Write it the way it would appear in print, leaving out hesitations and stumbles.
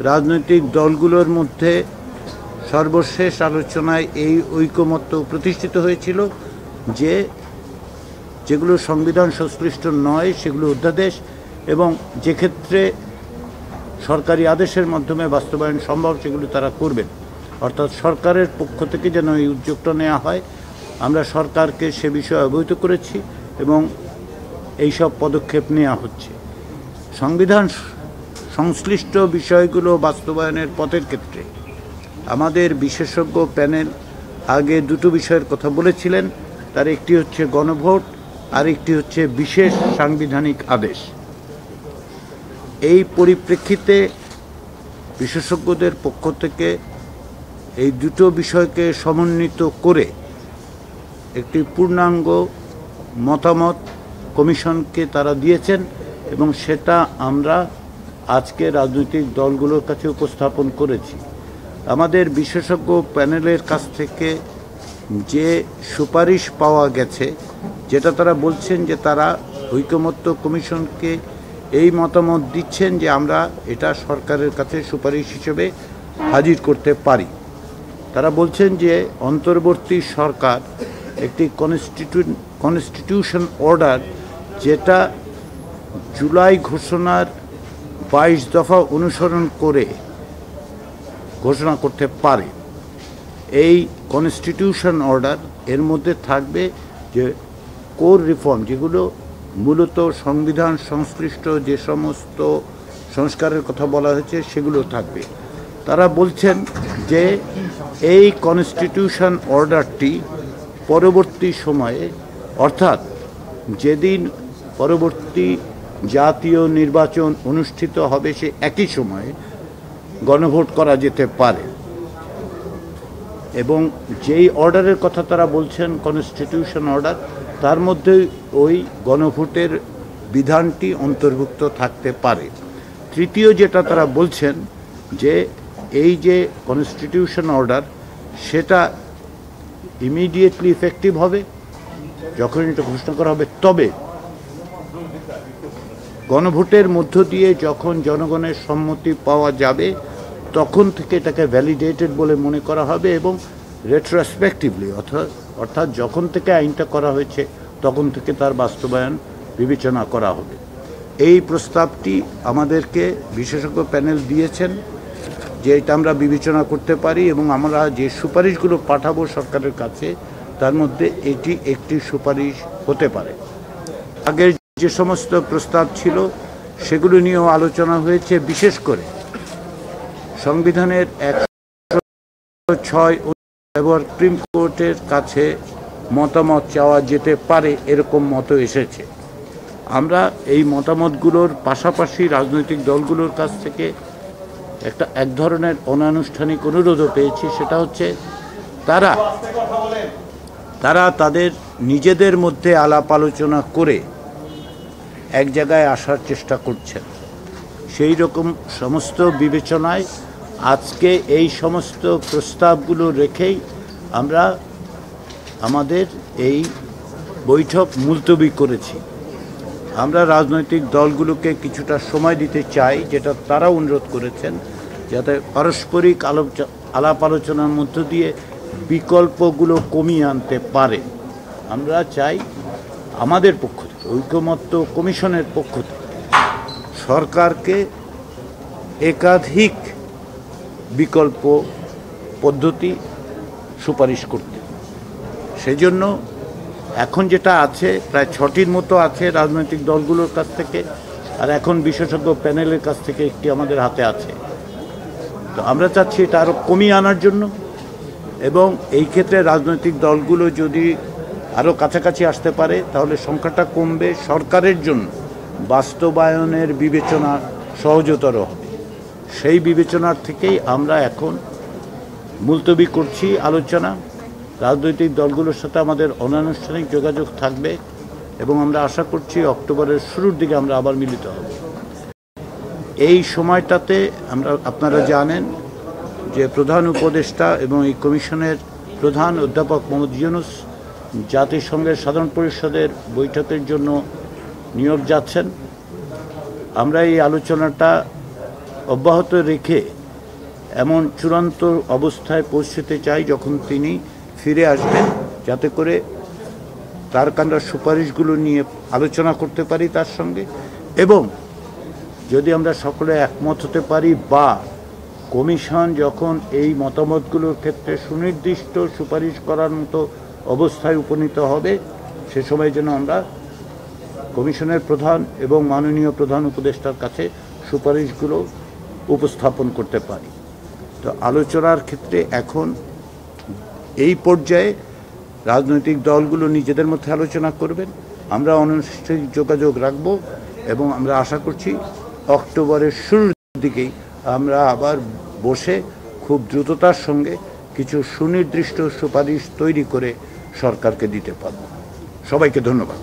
রাজনৈতিক দলগুলোর মধ্যে সর্বশেষ আলোচনায় এই ঐকমত্য প্রতিষ্ঠিত হয়েছিল যে যেগুলো সংবিধান সংশ্লিষ্ট নয় সেগুলো অধ্যাদেশ, এবং যে ক্ষেত্রে সরকারি আদেশের মাধ্যমে বাস্তবায়ন সম্ভব সেগুলো তারা করবেন। অর্থাৎ সরকারের পক্ষ থেকে যেন এই উদ্যোগটা নেওয়া হয়। আমরা সরকারকে সে বিষয়ে অবহিত করেছি এবং এইসব পদক্ষেপ নেওয়া হচ্ছে। সংবিধান সংশ্লিষ্ট বিষয়গুলো বাস্তবায়নের পথের ক্ষেত্রে আমাদের বিশেষজ্ঞ প্যানেল আগে দুটো বিষয়ের কথা বলেছিলেন। তার একটি হচ্ছে গণভোট, আর একটি হচ্ছে বিশেষ সাংবিধানিক আদেশ। এই পরিপ্রেক্ষিতে বিশেষজ্ঞদের পক্ষ থেকে এই দুটো বিষয়কে সমন্বিত করে একটি পূর্ণাঙ্গ মতামত কমিশনকে তারা দিয়েছেন এবং সেটা আমরা আজকে রাজনৈতিক দলগুলোর কাছে উপস্থাপন করেছি। আমাদের বিশেষজ্ঞ প্যানেলের কাছ থেকে যে সুপারিশ পাওয়া গেছে, যেটা তারা বলছেন যে তারা ঐকমত্য কমিশনকে এই মতামত দিচ্ছেন যে আমরা এটা সরকারের কাছে সুপারিশ হিসেবে হাজির করতে পারি। তারা বলছেন যে অন্তর্বর্তী সরকার একটি কনস্টিটিউশন অর্ডার, যেটা জুলাই ঘোষণার 22 দফা অনুসরণ করে ঘোষণা করতে পারে। এই কনস্টিটিউশন অর্ডার এর মধ্যে থাকবে যে কোর রিফর্ম, যেগুলো মূলত সংবিধান সংশ্লিষ্ট যে সমস্ত সংস্কারের কথা বলা হয়েছে সেগুলো থাকবে। তারা বলছেন যে এই কনস্টিটিউশন অর্ডারটি পরবর্তী সময়ে, অর্থাৎ যেদিন পরবর্তী জাতীয় নির্বাচন অনুষ্ঠিত হবে সে একই সময়ে গণভোট করা যেতে পারে। এবং যেই অর্ডারের কথা তারা বলছেন কনস্টিটিউশন অর্ডার, তার মধ্যে ওই গণভোটের বিধানটি অন্তর্ভুক্ত থাকতে পারে। তৃতীয় যেটা তারা বলছেন যে এই যে কনস্টিটিউশন অর্ডার সেটা ইমিডিয়েটলি ইফেক্টিভ হবে যখন এটা ঘোষণা করা হবে, তবে গণভোটের মধ্য দিয়ে যখন জনগণের সম্মতি পাওয়া যাবে তখন থেকে এটাকে ভ্যালিডেটেড বলে মনে করা হবে এবং রেট্রোস্পেক্টিভলি, অর্থাৎ যখন থেকে আইনটা করা হয়েছে তখন থেকে তার বাস্তবায়ন বিবেচনা করা হবে। এই প্রস্তাবটি আমাদেরকে বিশেষজ্ঞ প্যানেল দিয়েছেন যে এটা আমরা বিবেচনা করতে পারি এবং আমরা যে সুপারিশগুলো পাঠাবো সরকারের কাছে তার মধ্যে এটি একটি সুপারিশ হতে পারে। আগের যে সমস্ত প্রস্তাব ছিল সেগুলো নিয়েও আলোচনা হয়েছে। বিশেষ করে সংবিধানের 106 সুপ্রিম কোর্টের কাছে মতামত চাওয়া যেতে পারে এরকম মত এসেছে। আমরা এই মতামতগুলোর পাশাপাশি রাজনৈতিক দলগুলোর কাছ থেকে এক ধরনের অনানুষ্ঠানিক অনুরোধও পেয়েছি। সেটা হচ্ছে তারা তাদের নিজেদের মধ্যে আলাপ আলোচনা করে এক জায়গায় আসার চেষ্টা করছেন। সেই রকম সমস্ত বিবেচনায় আজকে এই সমস্ত প্রস্তাবগুলো রেখেই আমরা আমাদের এই বৈঠক মুলতবি করেছি। আমরা রাজনৈতিক দলগুলোকে কিছুটা সময় দিতে চাই, যেটা তারা অনুরোধ করেছেন, যাতে পারস্পরিক আলাপ আলোচনার মধ্য দিয়ে বিকল্পগুলো কমিয়ে আনতে পারে। আমরা চাই আমাদের পক্ষ থেকে, ঐকমত্য কমিশনের পক্ষ থেকে সরকারকে একাধিক বিকল্প পদ্ধতি সুপারিশ করতে। সেজন্য এখন যেটা আছে প্রায় 6টির মতো আছে রাজনৈতিক দলগুলোর কাছ থেকে, আর এখন বিশেষজ্ঞ প্যানেলের কাছ থেকে একটি আমাদের হাতে আছে। তো আমরা চাচ্ছি এটা আরও কমিয়ে আনার জন্য, এবং এই ক্ষেত্রে রাজনৈতিক দলগুলো যদি আরও কাছাকাছি আসতে পারে তাহলে সংখ্যাটা কমবে, সরকারের জন্য বাস্তবায়নের বিবেচনা সহজতর হবে। সেই বিবেচনার থেকেই আমরা এখন মুলতবি করছি আলোচনা। রাজনৈতিক দলগুলোর সাথে আমাদের অনানুষ্ঠানিক যোগাযোগ থাকবে এবং আমরা আশা করছি অক্টোবরের শুরুর দিকে আমরা আবার মিলিত হব। এই সময়টাতে আপনারা জানেন যে প্রধান উপদেষ্টা এবং এই কমিশনের প্রধান অধ্যাপক মোহাম্মদ ইউনূস জাতিসংঘের সাধারণ পরিষদের বৈঠকের জন্য নিউ ইয়র্ক যাচ্ছেন। আমরা এই আলোচনাটা অব্যাহত রেখে এমন চূড়ান্ত অবস্থায় পৌঁছতে চাই যখন তিনি ফিরে আসবেন, যাতে করে তার কান্ডার সুপারিশগুলো নিয়ে আলোচনা করতে পারি তার সঙ্গে, এবং যদি আমরা সকলে একমত হতে পারি বা কমিশন যখন এই মতামতগুলোর ক্ষেত্রে সুনির্দিষ্ট সুপারিশ করার মতো অবস্থায় উপনীত হবে, সে সময় যেন আমরা কমিশনের প্রধান এবং মাননীয় প্রধান উপদেষ্টার কাছে সুপারিশগুলো উপস্থাপন করতে পারি। তো আলোচনার ক্ষেত্রে এখন এই পর্যায়ে রাজনৈতিক দলগুলো নিজেদের মধ্যে আলোচনা করবেন, আমরা অনৈসর্গিক যোগাযোগ রাখব এবং আমরা আশা করছি অক্টোবরের শুরুর দিকেই আমরা আবার বসে খুব দ্রুততার সঙ্গে কিছু সুনির্দিষ্ট সুপারিশ তৈরি করে সরকারকে দিতে পারব। সবাইকে ধন্যবাদ।